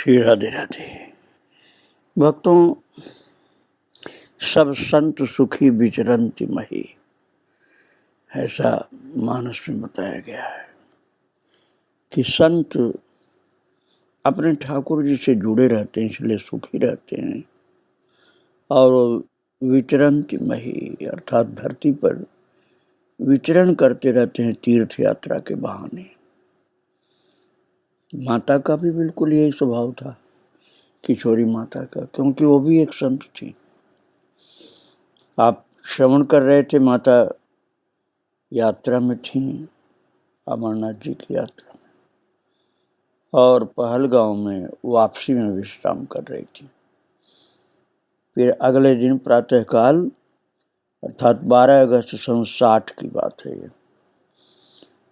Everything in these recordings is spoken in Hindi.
श्री राधे राधे। भक्तों, सब संत सुखी विचरंति मही, ऐसा मानस में बताया गया है कि संत अपने ठाकुर जी से जुड़े रहते हैं, इसलिए सुखी रहते हैं। और विचरंति मही अर्थात धरती पर विचरण करते रहते हैं तीर्थ यात्रा के बहाने। माता का भी बिल्कुल यही स्वभाव था, किशोरी माता का, क्योंकि वो भी एक संत थी। आप श्रवण कर रहे थे, माता यात्रा में थी, अमरनाथ जी की यात्रा में, और पहलगांव में वापसी में विश्राम कर रही थी। फिर अगले दिन प्रातःकाल अर्थात 12 अगस्त सन 60 की बात है ये,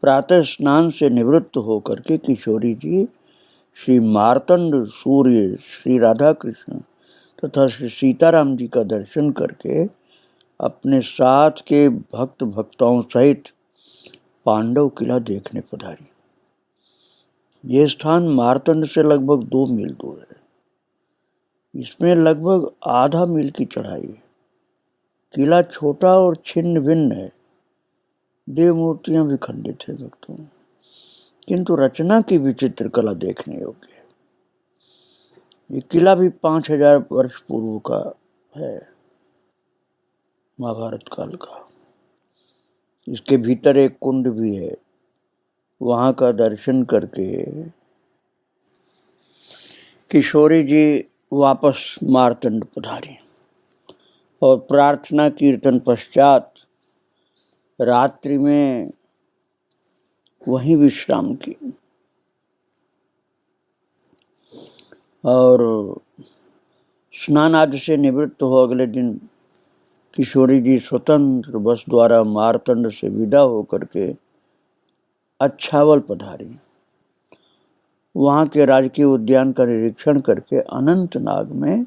प्रातः स्नान से निवृत्त होकर के किशोरी जी श्री मार्तंड सूर्य, श्री राधा कृष्ण तथा श्री सीताराम जी का दर्शन करके अपने साथ के भक्त भक्ताओं सहित पांडव किला देखने पधारी। ये स्थान मार्तंड से लगभग 2 मील दूर है। इसमें लगभग आधा मील की चढ़ाई है। किला छोटा और छिन्न भिन्न है। देव मूर्तियां भी खंडित है भक्तों, किंतु रचना की विचित्र कला देखने योग्य है। ये किला भी 5000 वर्ष पूर्व का है, महाभारत काल का। इसके भीतर एक कुंड भी है। वहां का दर्शन करके किशोरी जी वापस मार्तंड पधारी और प्रार्थना कीर्तन पश्चात रात्रि में वहीं विश्राम की। और स्नान आदि से निवृत्त हो अगले दिन किशोरी जी स्वतंत्र बस द्वारा मार्तंड से विदा होकर के अच्छावल पधारी। वहां के राजकीय उद्यान का निरीक्षण करके अनंतनाग में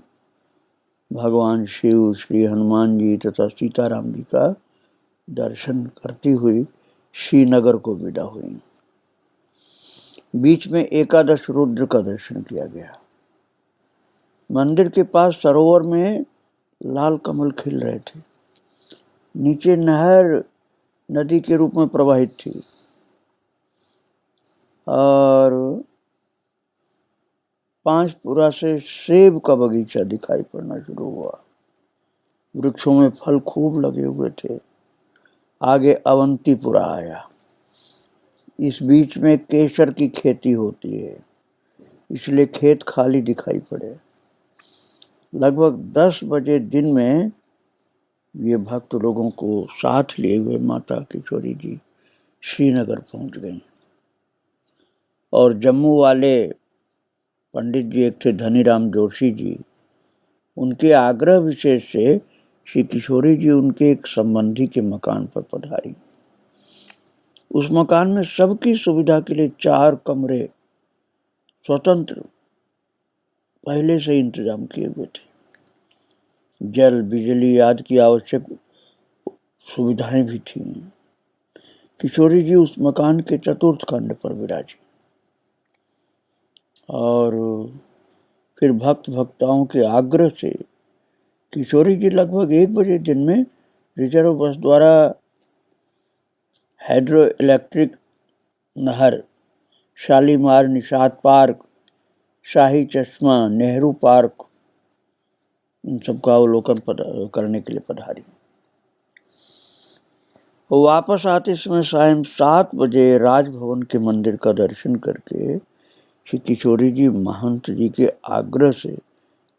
भगवान शिव, श्री हनुमान जी तथा सीताराम जी का दर्शन करती हुई श्रीनगर को विदा हुई। बीच में एकादश रुद्र का दर्शन किया गया। मंदिर के पास सरोवर में लाल कमल खिल रहे थे। नीचे नहर नदी के रूप में प्रवाहित थी और 5पुरा से सेब का बगीचा दिखाई पड़ना शुरू हुआ। वृक्षों में फल खूब लगे हुए थे। आगे अवंतीपुरा आया। इस बीच में केसर की खेती होती है, इसलिए खेत खाली दिखाई पड़े। लगभग 10 बजे दिन में ये भक्त लोगों को साथ लिए हुए माता किशोरी जी श्रीनगर पहुंच गई। और जम्मू वाले पंडित जी एक थे धनीराम जोशी जी, उनके आग्रह विशेष से श्री किशोरी जी उनके एक संबंधी के मकान पर पधारी। उस मकान में सबकी सुविधा के लिए 4 कमरे स्वतंत्र पहले से इंतजाम किए हुए थे। जल, बिजली आदि की आवश्यक सुविधाएं भी थीं। किशोरी जी उस मकान के चतुर्थ खंड पर विराजी और फिर भक्त भक्ताओं के आग्रह से किशोरी जी लगभग 1 बजे दिन में रिजर्व बस द्वारा हाइड्रो इलेक्ट्रिक नहर, शालीमार निषाद पार्क, शाही चश्मा, नेहरू पार्क, इन सब का अवलोकन करने के लिए पधारी। वापस आते समय सायं 7 बजे राजभवन के मंदिर का दर्शन करके श्री किशोरी जी महंत जी के आग्रह से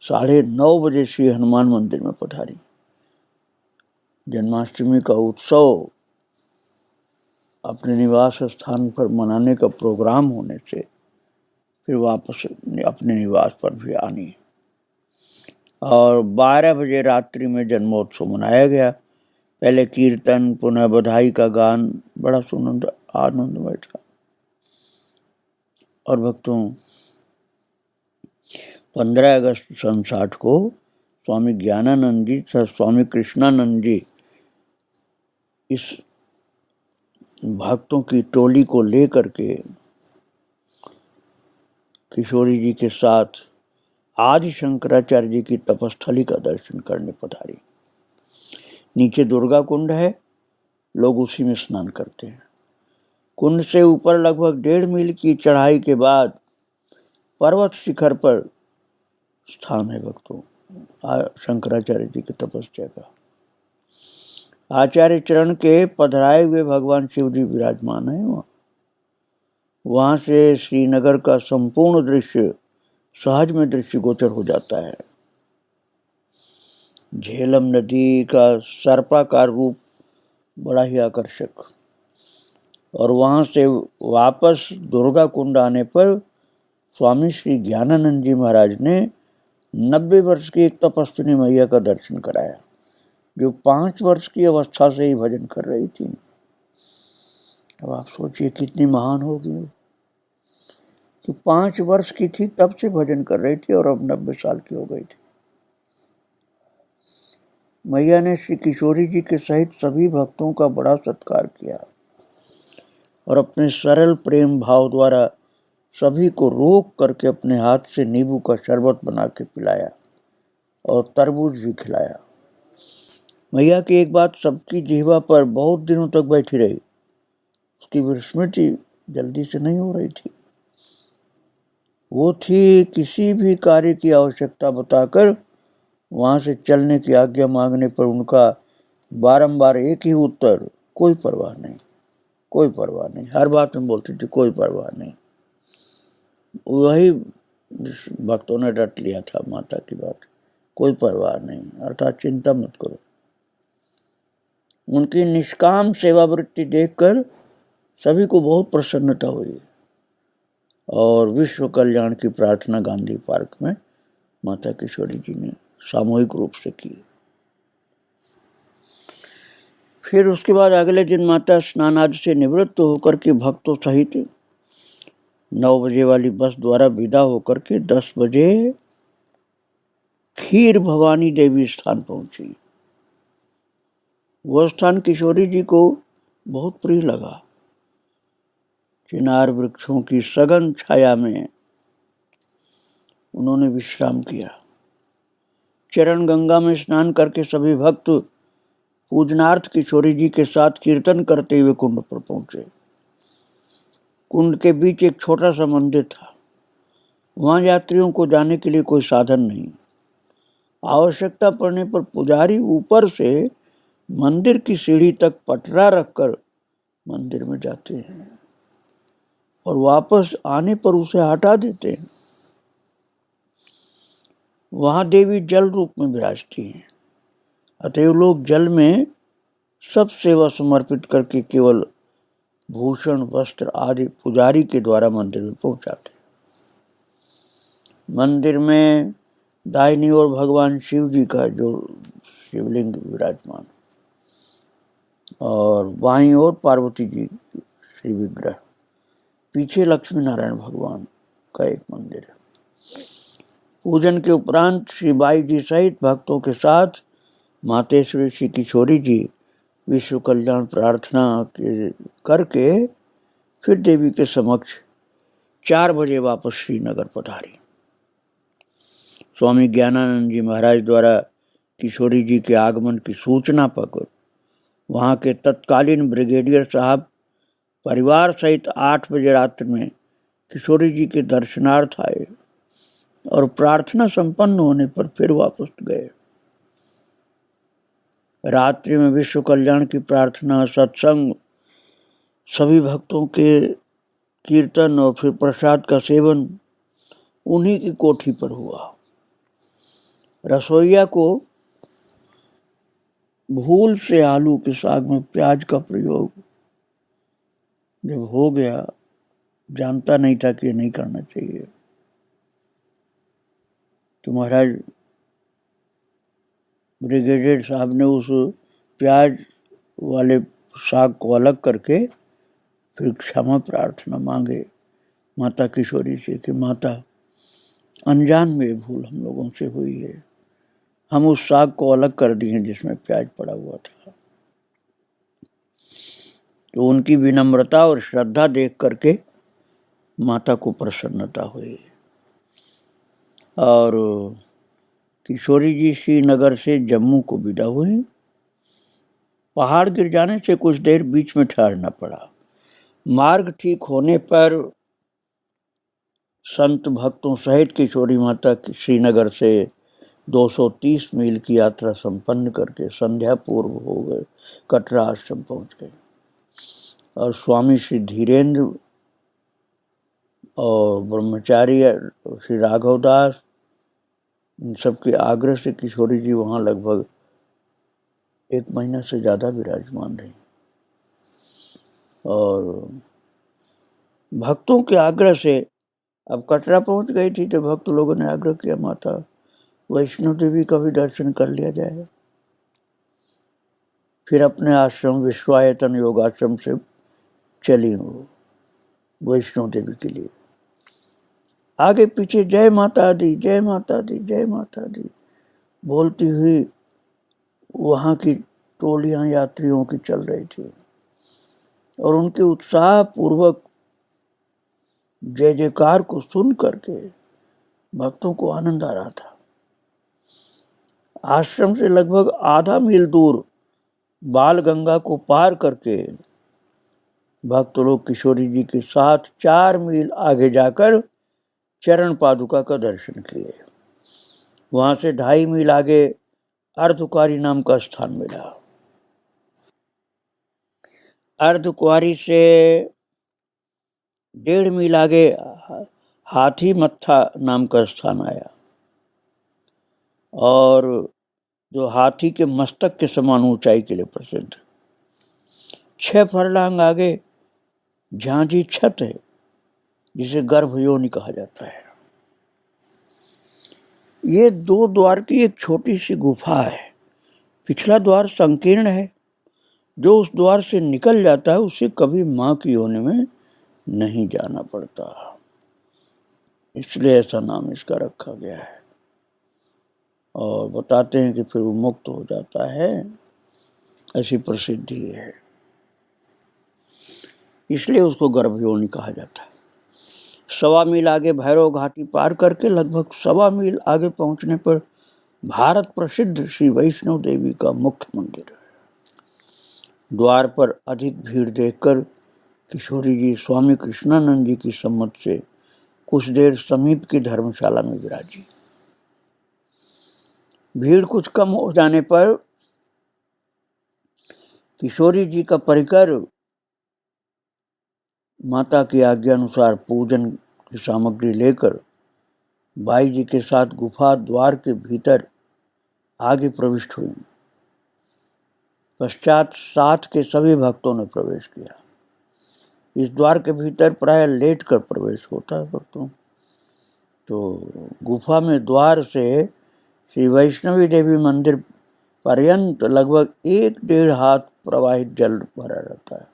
9:30 बजे श्री हनुमान मंदिर में पधारी। जन्माष्टमी का उत्सव अपने निवास स्थान पर मनाने का प्रोग्राम होने से फिर वापस अपने निवास पर भी आनी और 12 बजे रात्रि में जन्मोत्सव मनाया गया। पहले कीर्तन, पुनः बधाई का गान, बड़ा सुंदर आनंदमय था। और भक्तों, 15 अगस्त सन 60 को स्वामी ज्ञानानंद जी तथा स्वामी कृष्णानंद जी इस भक्तों की टोली को लेकर के किशोरी जी के साथ आदि शंकराचार्य जी की तपस्थली का दर्शन करने पधारी। नीचे दुर्गा कुंड है, लोग उसी में स्नान करते हैं। कुंड से ऊपर लगभग 1.5 मील की चढ़ाई के बाद पर्वत शिखर पर स्थान है भक्तों शंकराचार्य जी की तपस्या का। आचार्य चरण के पधराए हुए भगवान शिव जी विराजमान है। वहां से श्रीनगर का संपूर्ण दृश्य सहज में दृष्टि गोचर हो जाता है। झेलम नदी का सर्पाकार रूप बड़ा ही आकर्षक। और वहां से वापस दुर्गा कुंड आने पर स्वामी श्री ज्ञानानंद जी महाराज ने 90 वर्ष की एक तपस्विनी मैया का दर्शन कराया, जो 5 वर्ष की अवस्था से ही भजन कर रही थी। अब आप सोचिए कितनी महान होगी कि 5 वर्ष की थी तब से भजन कर रही थी और अब 90 साल की हो गई थी। मैया ने श्री किशोरी जी के सहित सभी भक्तों का बड़ा सत्कार किया और अपने सरल प्रेम भाव द्वारा सभी को रोक करके अपने हाथ से नींबू का शरबत बना के पिलाया और तरबूज भी खिलाया। मैया की एक बात सबकी जिह्वा पर बहुत दिनों तक बैठी रही, उसकी विस्मृति जल्दी से नहीं हो रही थी। वो थी किसी भी कार्य की आवश्यकता बताकर वहां से चलने की आज्ञा मांगने पर उनका बारंबार एक ही उत्तर, कोई परवाह नहीं, कोई परवाह नहीं। हर बात में बोलती थी कोई परवाह नहीं। वही भक्तों ने रट लिया था माता की बात, कोई परवाह नहीं, अर्थात चिंता मत करो। उनकी निष्काम सेवावृत्ति देखकर सभी को बहुत प्रसन्नता हुई और विश्व कल्याण की प्रार्थना गांधी पार्क में माता किशोरी जी ने सामूहिक रूप से की। फिर उसके बाद अगले दिन माता स्नान आदि से निवृत्त होकर के भक्तों सहित 9 बजे वाली बस द्वारा विदा होकर के 10 बजे खीर भवानी देवी स्थान पहुंची। वह स्थान किशोरी जी को बहुत प्रिय लगा। चिनार वृक्षों की सघन छाया में उन्होंने विश्राम किया। चरण गंगा में स्नान करके सभी भक्त पूजनार्थ किशोरी जी के साथ कीर्तन करते हुए कुंड पर पहुंचे। कुंड के बीच एक छोटा सा मंदिर था। वहां यात्रियों को जाने के लिए कोई साधन नहीं। आवश्यकता पड़ने पर पुजारी ऊपर से मंदिर की सीढ़ी तक पटरा रखकर मंदिर में जाते हैं और वापस आने पर उसे हटा देते हैं। वहां देवी जल रूप में विराजती हैं, अतएव लोग जल में सब सेवा समर्पित करके केवल भूषण वस्त्र आदि पुजारी के द्वारा मंदिर में पहुंचाते हैं। मंदिर में दाहिनी ओर भगवान शिव जी का जो शिवलिंग विराजमान और बाईं ओर पार्वती जी श्री विग्रह, पीछे लक्ष्मी नारायण भगवान का एक मंदिर है। पूजन के उपरांत श्री बाई जी सहित भक्तों के साथ मातेश्वरी श्री किशोरी जी विश्व कल्याण प्रार्थना करके फिर देवी के समक्ष 4 बजे वापस श्रीनगर पधारी। स्वामी ज्ञानानंद जी महाराज द्वारा किशोरी जी के आगमन की सूचना पाकर वहां के तत्कालीन ब्रिगेडियर साहब परिवार सहित 8 बजे रात्रि में किशोरी जी के दर्शनार्थ आए और प्रार्थना संपन्न होने पर फिर वापस गए। रात्रि में विश्व कल्याण की प्रार्थना, सत्संग, सभी भक्तों के कीर्तन और फिर प्रसाद का सेवन उन्हीं की कोठी पर हुआ। रसोइया को भूल से आलू के साग में प्याज का प्रयोग जब हो गया, जानता नहीं था कि ये नहीं करना चाहिए, तो महाराज ब्रिगेडियर साहब ने उस प्याज वाले साग को अलग करके फिर क्षमा प्रार्थना मांगे माता किशोरी से कि माता, अनजान में भूल हम लोगों से हुई है, हम उस साग को अलग कर दिए जिसमें प्याज पड़ा हुआ था। तो उनकी विनम्रता और श्रद्धा देख करके माता को प्रसन्नता हुई और किशोरी जी श्रीनगर से जम्मू को विदा हुई। पहाड़ गिर जाने से कुछ देर बीच में ठहरना पड़ा। मार्ग ठीक होने पर संत भक्तों सहित किशोरी माता श्रीनगर से 230 मील की यात्रा संपन्न करके संध्या पूर्व हो गए कटरा आश्रम पहुंच गए। और स्वामी श्री धीरेन्द्र और ब्रह्मचारी श्री राघव दास, इन सबके आग्रह से किशोरी जी वहाँ लगभग 1 महीना से ज़्यादा विराजमान रही। और भक्तों के आग्रह से अब कटरा पहुंच गई थी तो भक्त लोगों ने आग्रह किया, माता वैष्णो देवी का भी दर्शन कर लिया जाए। फिर अपने आश्रम विश्वायतन योगाश्रम से चली वो वैष्णो देवी के लिए। आगे पीछे जय माता दी, जय माता दी, जय माता दी बोलती हुई वहाँ की टोलियां यात्रियों की चल रही थी और उनके उत्साह पूर्वक जय जयकार को सुन करके भक्तों को आनंद आ रहा था। आश्रम से लगभग आधा मील दूर बाल गंगा को पार करके भक्त लोग किशोरी जी के साथ 4 मील आगे जाकर चरण पादुका का दर्शन किए। वहां से 2.5 मील आगे अर्धकुंवारी नाम का स्थान मिला। अर्धकुंवारी से 1.5 मील आगे हाथी मत्था नाम का स्थान आया और जो हाथी के मस्तक के समान ऊंचाई के लिए प्रसिद्ध। 6 फरलांग आगे झांझी छत है जिसे गर्भयोनि कहा जाता है। ये 2 द्वार की एक छोटी सी गुफा है। पिछला द्वार संकीर्ण है, जो उस द्वार से निकल जाता है उसे कभी मां की योनि में नहीं जाना पड़ता, इसलिए ऐसा नाम इसका रखा गया है। और बताते हैं कि फिर वो मुक्त हो जाता है, ऐसी प्रसिद्धि है, इसलिए उसको गर्भयोनि कहा जाता है। 1.25 मील आगे भैरव घाटी पार करके लगभग 1.25 मील आगे पहुंचने पर भारत प्रसिद्ध श्री वैष्णो देवी का मुख्य मंदिर है। द्वार पर अधिक भीड़ देखकर किशोरी जी स्वामी कृष्णानंद जी की सम्मत से कुछ देर समीप की धर्मशाला में विराजी। भीड़ कुछ कम हो जाने पर किशोरी जी का परिकर माता की आज्ञा अनुसार पूजन की सामग्री लेकर बाई जी के साथ गुफा द्वार के भीतर आगे प्रविष्ट हुई। पश्चात साथ के सभी भक्तों ने प्रवेश किया। इस द्वार के भीतर प्राय लेट कर प्रवेश होता है भक्तों। तो गुफा में द्वार से श्री वैष्णवी देवी मंदिर पर्यंत लगभग 1-1.5 हाथ प्रवाहित जल भरा रहता है।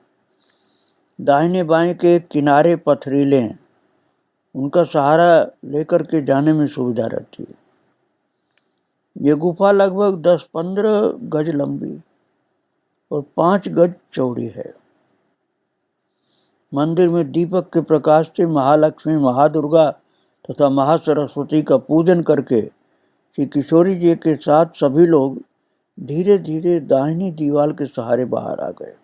दाहिने बाएं के किनारे पथरीले हैं, उनका सहारा लेकर के जाने में सुविधा रहती है। ये गुफा लगभग 10-15 गज लंबी और 5 गज चौड़ी है। मंदिर में दीपक के प्रकाश से महालक्ष्मी, महादुर्गा तथा महासरस्वती का पूजन करके श्री किशोरी जी के साथ सभी लोग धीरे धीरे दाहिनी दीवार के सहारे बाहर आ गए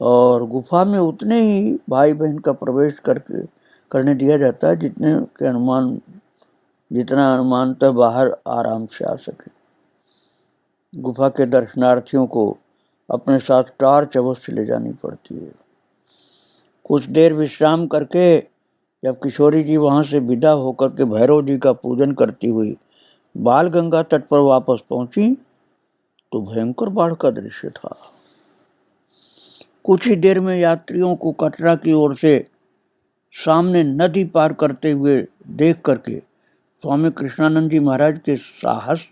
और गुफा में उतने ही भाई बहन का प्रवेश करने दिया जाता है जितना अनुमानतः बाहर आराम से आ सके। गुफा के दर्शनार्थियों को अपने साथ टॉर्च अवश्य ले जानी पड़ती है। कुछ देर विश्राम करके जब किशोरी जी वहां से विदा होकर के भैरव जी का पूजन करती हुई बाल गंगा तट पर वापस पहुंची तो भयंकर बाढ़ का दृश्य था। कुछ ही देर में यात्रियों को कटरा की ओर से सामने नदी पार करते हुए देख करके स्वामी कृष्णानंद जी महाराज के साहस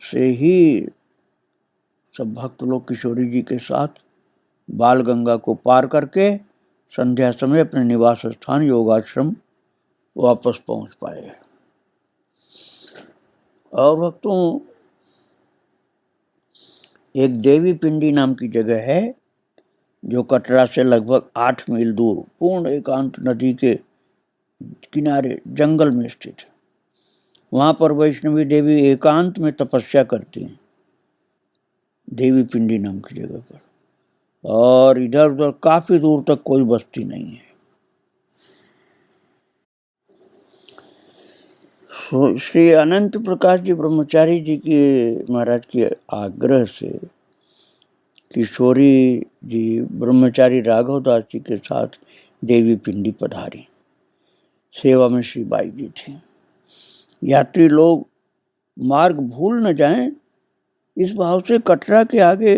से ही सब भक्त लोग किशोरी जी के साथ बाल गंगा को पार करके संध्या समय अपने निवास स्थान योगाश्रम वापस पहुंच पाए। और भक्तों, एक देवी पिंडी नाम की जगह है जो कटरा से लगभग 8 मील दूर पूर्ण एकांत नदी के किनारे जंगल में स्थित है। वहां पर वैष्णवी देवी एकांत में तपस्या करती हैं, देवी पिंडी नाम की जगह पर, और इधर उधर काफी दूर तक कोई बस्ती नहीं है। श्री अनंत प्रकाश जी ब्रह्मचारी जी के महाराज के आग्रह से किशोरी जी ब्रह्मचारी राघव दास जी के साथ देवी पिंडी पधारी। सेवा में श्री बाई जी थे। यात्री लोग मार्ग भूल न जाएं, इस भाव से कटरा के आगे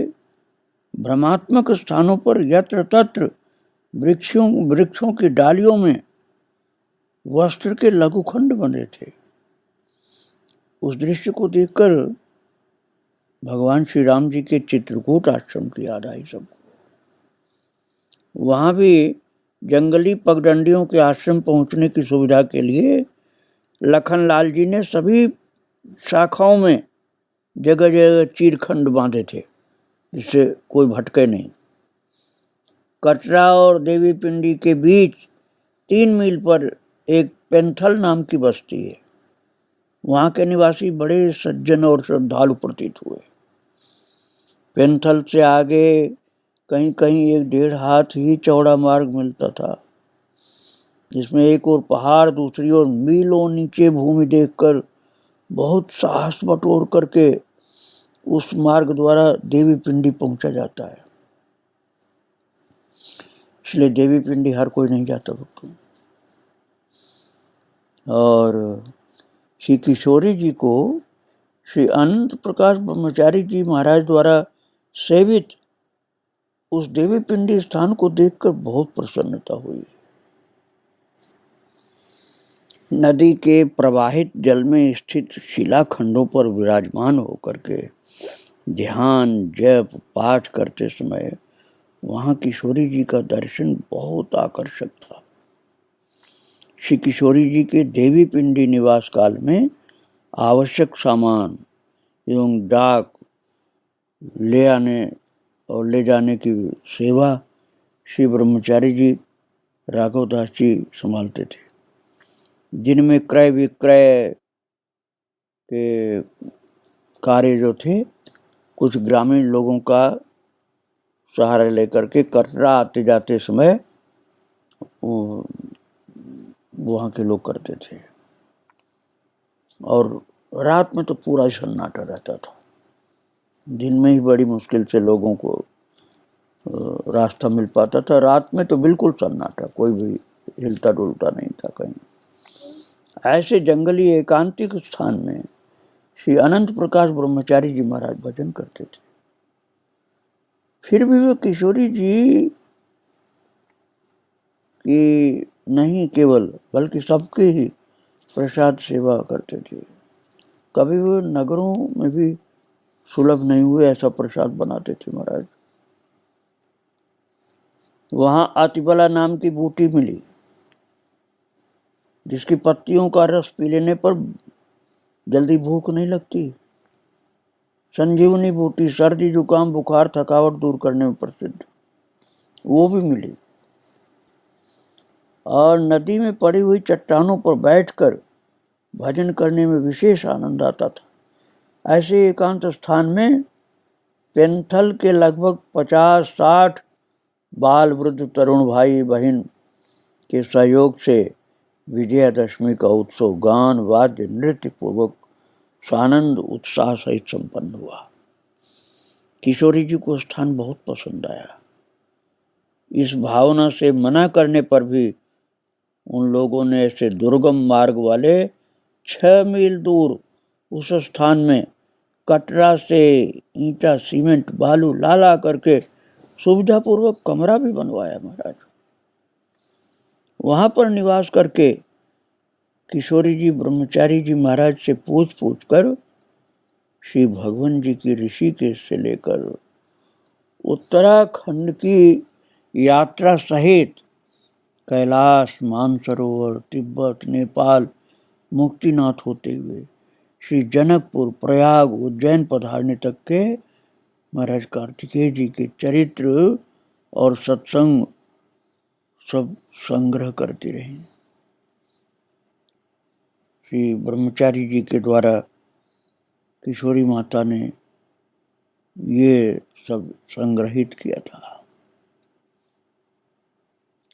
भ्रमात्मक स्थानों पर यत्र तत्र वृक्षों की डालियों में वस्त्र के लघुखंड बने थे। उस दृश्य को देखकर भगवान श्री राम जी के चित्रकूट आश्रम की याद आई सबको। वहां भी जंगली पगडंडियों के आश्रम पहुंचने की सुविधा के लिए लखनलाल जी ने सभी शाखाओं में जगह जगह चीरखंड बांधे थे, जिससे कोई भटके नहीं। कटरा और देवी पिंडी के बीच 3 मील पर एक पेंथल नाम की बस्ती है। वहां के निवासी बड़े सज्जन और श्रद्धालु प्रतीत हुए। पेंथल से आगे कहीं कहीं 1.5 हाथ ही चौड़ा मार्ग मिलता था, जिसमें एक और पहाड़, दूसरी ओर मीलों नीचे भूमि देखकर बहुत साहस बटोर करके उस मार्ग द्वारा देवी पिंडी पहुंचा जाता है। इसलिए देवी पिंडी हर कोई नहीं जाता भक्तों। और श्री किशोरी जी को श्री अनंत प्रकाश ब्रह्मचारी जी महाराज द्वारा सेवित उस देवी पिंडी स्थान को देखकर बहुत प्रसन्नता हुई। नदी के प्रवाहित जल में स्थित शिलाखंडों पर विराजमान होकर के ध्यान, जप, पाठ करते समय वहां किशोरी जी का दर्शन बहुत आकर्षक था। श्री किशोरी जी के देवी पिंडी निवास काल में आवश्यक सामान एवं डाक ले आने और ले जाने की सेवा श्री ब्रह्मचारी जी राघव दास जी संभालते थे। जिनमें क्रय विक्रय के कार्य जो थे, कुछ ग्रामीण लोगों का सहारा लेकर के कटरा आते जाते समय वहाँ के लोग करते थे। और रात में तो पूरा सन्नाटा रहता था। दिन में ही बड़ी मुश्किल से लोगों को रास्ता मिल पाता था, रात में तो बिल्कुल सन्नाटा, कोई भी हिलता डुलता नहीं था कहीं। ऐसे जंगली एकांतिक स्थान में श्री अनंत प्रकाश ब्रह्मचारी जी महाराज भजन करते थे। फिर भी वे किशोरी जी की नहीं केवल बल्कि सबके ही प्रसाद सेवा करते थे। कभी वे नगरों में भी सुलभ नहीं हुए ऐसा प्रसाद बनाते थे महाराज। वहां अतिबला नाम की बूटी मिली, जिसकी पत्तियों का रस पी लेने पर जल्दी भूख नहीं लगती। संजीवनी बूटी सर्दी, जुकाम, बुखार, थकावट दूर करने में प्रसिद्ध, वो भी मिली। और नदी में पड़ी हुई चट्टानों पर बैठकर भजन करने में विशेष आनंद आता था। ऐसे एकांत स्थान में पेंथल के लगभग 50-60 बाल, वृद्ध, तरुण भाई बहन के सहयोग से विजयादशमी का उत्सव गान, वाद्य, नृत्य पूर्वक सानंद उत्साह सहित संपन्न हुआ। किशोरी जी को स्थान बहुत पसंद आया। इस भावना से मना करने पर भी उन लोगों ने ऐसे दुर्गम मार्ग वाले 6 मील दूर उस स्थान में कटरा से ईंटा, सीमेंट, बालू ला करके सुविधापूर्वक कमरा भी बनवाया महाराज। वहां पर निवास करके किशोरी जी ब्रह्मचारी जी महाराज से पूछ कर श्री भगवान जी की ऋषिकेश से लेकर उत्तराखंड की यात्रा सहित कैलाश, मानसरोवर, तिब्बत, नेपाल, मुक्तिनाथ होते हुए श्री जनकपुर, प्रयाग, उज्जैन पधारने तक के महाराज कार्तिकेय जी के चरित्र और सत्संग सब संग्रह करती रही। श्री ब्रह्मचारी जी के द्वारा किशोरी माता ने ये सब संग्रहित किया था।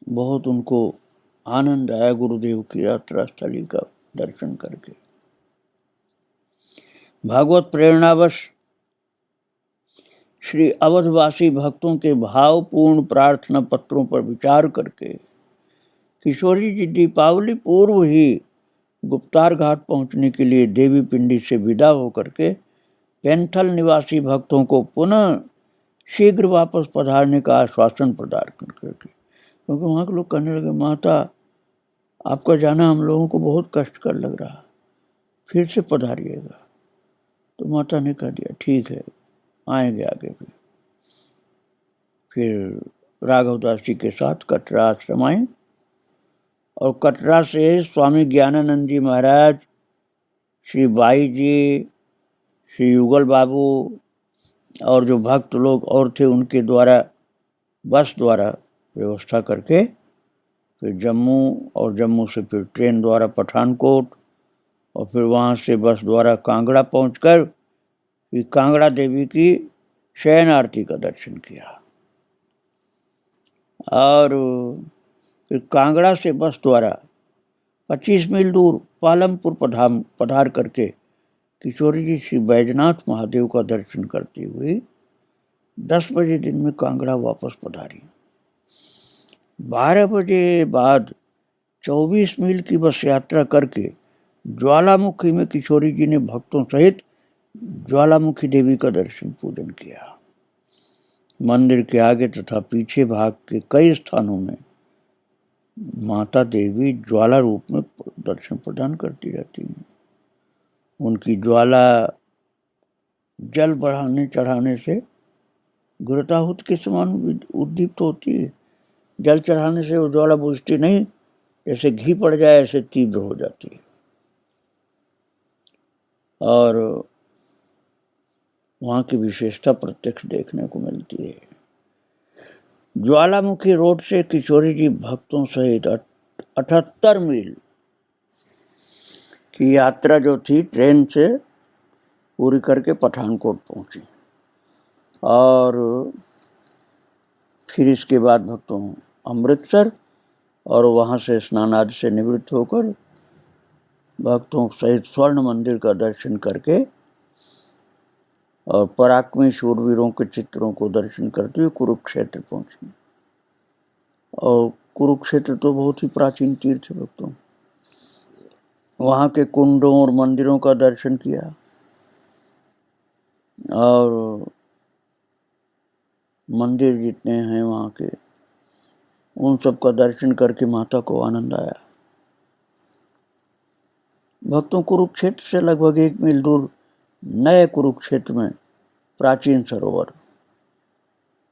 बहुत उनको आनंद आया गुरुदेव की यात्रा स्थली का दर्शन करके। भागवत प्रेरणावश श्री अवधवासी भक्तों के भावपूर्ण प्रार्थना पत्रों पर विचार करके किशोरी जी दीपावली पूर्व ही गुप्तार घाट पहुंचने के लिए देवी पिंडी से विदा होकर के पैंथल निवासी भक्तों को पुनः शीघ्र वापस पधारने का आश्वासन प्रदान करके, क्योंकि वहाँ के लोग कहने लगे, माता आपका जाना हम लोगों को बहुत कष्टकर लग रहा, फिर से पधारिएगा। तो माता ने कह दिया ठीक है, आएंगे आगे भी। फिर राघवदास जी के साथ कटरा आश्रम आए और कटरा से स्वामी ज्ञानानंद जी महाराज, श्री बाई जी, श्री युगल बाबू और जो भक्त लोग और थे उनके द्वारा बस द्वारा व्यवस्था करके फिर जम्मू और जम्मू से फिर ट्रेन द्वारा पठानकोट और फिर वहाँ से बस द्वारा कांगड़ा पहुँचकर कांगड़ा देवी की शयन आरती का दर्शन किया और फिर कांगड़ा से बस द्वारा 25 मील दूर पालमपुर पधार करके किशोरी जी श्री बैजनाथ महादेव का दर्शन करते हुए 10 बजे दिन में कांगड़ा वापस पधारी। 12 बजे बाद 24 मील की बस यात्रा करके ज्वालामुखी में किशोरी जी ने भक्तों सहित ज्वालामुखी देवी का दर्शन पूजन किया। मंदिर के आगे तथा पीछे भाग के कई स्थानों में माता देवी ज्वाला रूप में दर्शन प्रदान करती रहती हैं। उनकी ज्वाला जल बढ़ाने चढ़ाने से घृताहुत के समान उद्दीप्त होती है। जल चढ़ाने से वो ज्वाला बुझती नहीं, जैसे घी पड़ जाए ऐसे तीव्र हो जाती है। और वहाँ की विशेषता प्रत्यक्ष देखने को मिलती है। ज्वालामुखी रोड से किशोरी जी भक्तों सहित 78 मील की यात्रा जो थी ट्रेन से पूरी करके पठानकोट पहुंची और फिर इसके बाद भक्तों अमृतसर और वहाँ से स्नान आदि से निवृत्त होकर भक्तों सहित स्वर्ण मंदिर का दर्शन करके और पराक्रमी शूरवीरों के चित्रों को दर्शन करते हुए कुरुक्षेत्र पहुंचे। और कुरुक्षेत्र तो बहुत ही प्राचीन तीर्थ है भक्तों। वहाँ के कुंडों और मंदिरों का दर्शन किया और मंदिर जितने हैं वहाँ के उन सब का दर्शन करके माता को आनंद आया। भक्तों कुरुक्षेत्र से लगभग 1 मील दूर नए कुरुक्षेत्र में प्राचीन सरोवर,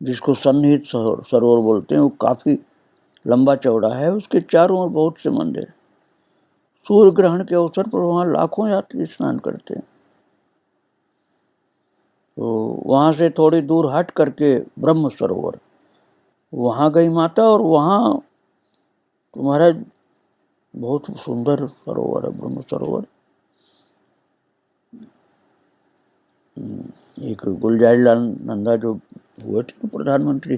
जिसको सन्निहित सरोवर बोलते हैं, वो काफी लंबा चौड़ा है। उसके चारों ओर बहुत से मंदिर। सूर्य ग्रहण के अवसर पर वहाँ लाखों यात्री स्नान करते हैं। तो वहाँ से थोड़ी दूर हट करके ब्रह्म सरोवर, वहाँ गई माता और वहाँ तुम्हारा बहुत सुंदर सरोवर है ब्रह्म सरोवर। एक गुलजारीलाल नंदा जो हुए थे प्रधानमंत्री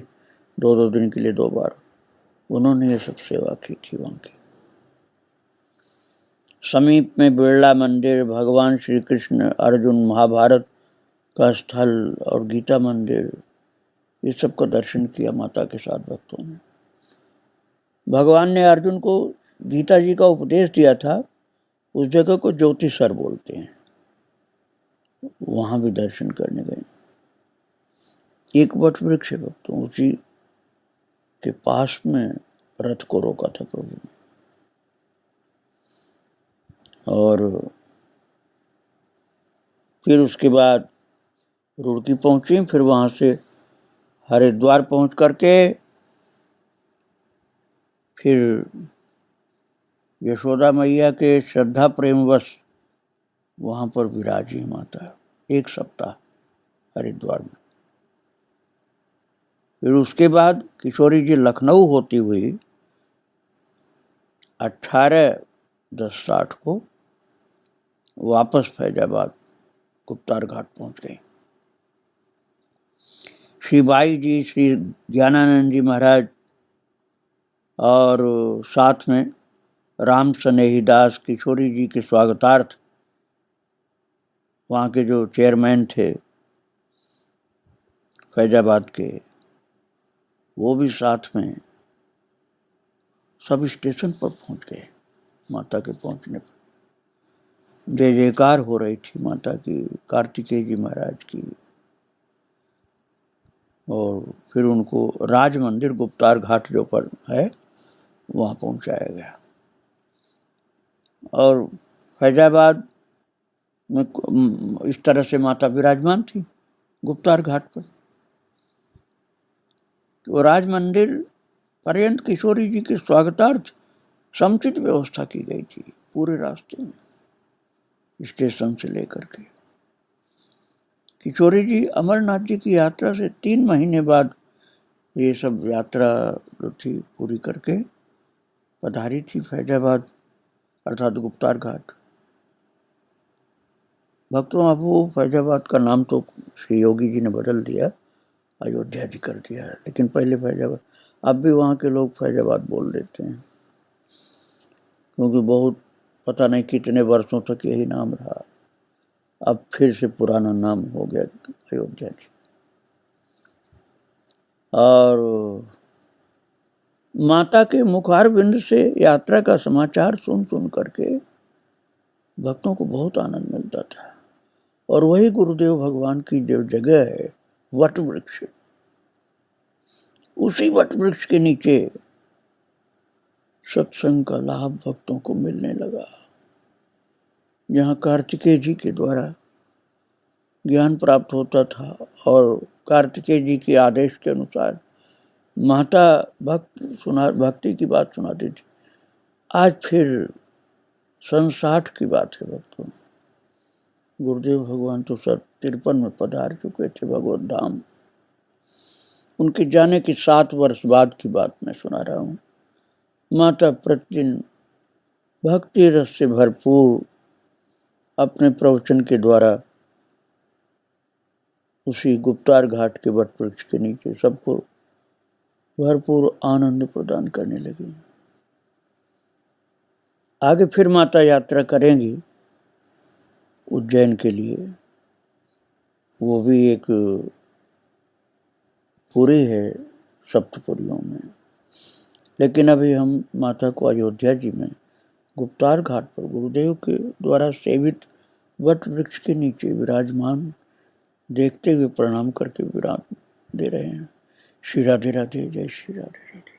2-2 दिन के लिए 2 बार, उन्होंने ये सब सेवा की थी वहाँ की। समीप में बिरला मंदिर, भगवान श्री कृष्ण अर्जुन महाभारत का स्थल और गीता मंदिर, ये सब का दर्शन किया माता के साथ भक्तों ने। भगवान ने अर्जुन को गीता जी का उपदेश दिया था, उस जगह को ज्योतिसर बोलते हैं, वहां भी दर्शन करने गए। एक वट वृक्ष है भक्तों, उसी के पास में रथ को रोका था प्रभु ने। और फिर उसके बाद रुड़की पहुंची, फिर वहां से हरिद्वार पहुंच करके फिर यशोदा मैया के श्रद्धा प्रेमवश वहां पर विराजी माता 1 सप्ताह हरिद्वार में। फिर उसके बाद किशोरी जी लखनऊ होती हुई 18/10/60 को वापस फैजाबाद गुप्तार घाट पहुंच गई। श्री बाई जी, श्री ज्ञानानंद जी महाराज और साथ में राम स्नेही दास किशोरी जी के स्वागतार्थ वहाँ के जो चेयरमैन थे फैजाबाद के, वो भी साथ में सब स्टेशन पर पहुंच गए। माता के पहुंचने पर जय जयकार हो रही थी माता की, कार्तिकेय जी महाराज की, और फिर उनको राज मंदिर गुप्तार घाट जो पर है वहाँ पहुंचाया गया। और फैजाबाद में इस तरह से माता विराजमान थी गुप्तार घाट पर। तो राज मंदिर पर्यंत किशोरी जी के स्वागतार्थ समुचित व्यवस्था की गई थी पूरे रास्ते में, स्टेशन से लेकर के। किशोरी जी अमरनाथ जी की यात्रा से 3 महीने बाद ये सब यात्रा जो थी पूरी करके पधारी थी फैजाबाद अर्थात गुप्तार घाट। भक्तों, अब वो फैजाबाद का नाम तो श्री योगी जी ने बदल दिया, अयोध्या जी कर दिया है, लेकिन पहले फैजाबाद, अब भी वहाँ के लोग फैजाबाद बोल देते हैं, क्योंकि बहुत पता नहीं कितने वर्षों तक यही नाम रहा। अब फिर से पुराना नाम हो गया अयोध्या जी। और माता के मुखारविंद से यात्रा का समाचार सुन करके भक्तों को बहुत आनंद मिलता था। और वही गुरुदेव भगवान की जो जगह है वट वृक्ष, उसी वट वृक्ष के नीचे सत्संग का लाभ भक्तों को मिलने लगा, जहाँ कार्तिकेय जी के द्वारा ज्ञान प्राप्त होता था और कार्तिकेय जी के आदेश के अनुसार माता भक्ति की बात सुनाती थी। आज फिर 60 की बात है भक्तों, गुरुदेव भगवान तो 53 में पधार चुके थे भगवत धाम। उनके जाने के 7 वर्ष बाद की बात मैं सुना रहा हूँ। माता प्रतिदिन भक्ति रस से भरपूर अपने प्रवचन के द्वारा उसी गुप्तार घाट के वट वृक्ष के नीचे सबको भरपूर आनंद प्रदान करने लगी। आगे फिर माता यात्रा करेंगी उज्जैन के लिए, वो भी एक पुरी है सप्तपुरियों में, लेकिन अभी हम माता को अयोध्या जी में गुप्तार घाट पर गुरुदेव के द्वारा सेवित वट वृक्ष के नीचे विराजमान देखते हुए प्रणाम करके विराम दे रहे हैं। श्री राधे राधे, जय श्री राधे राधे।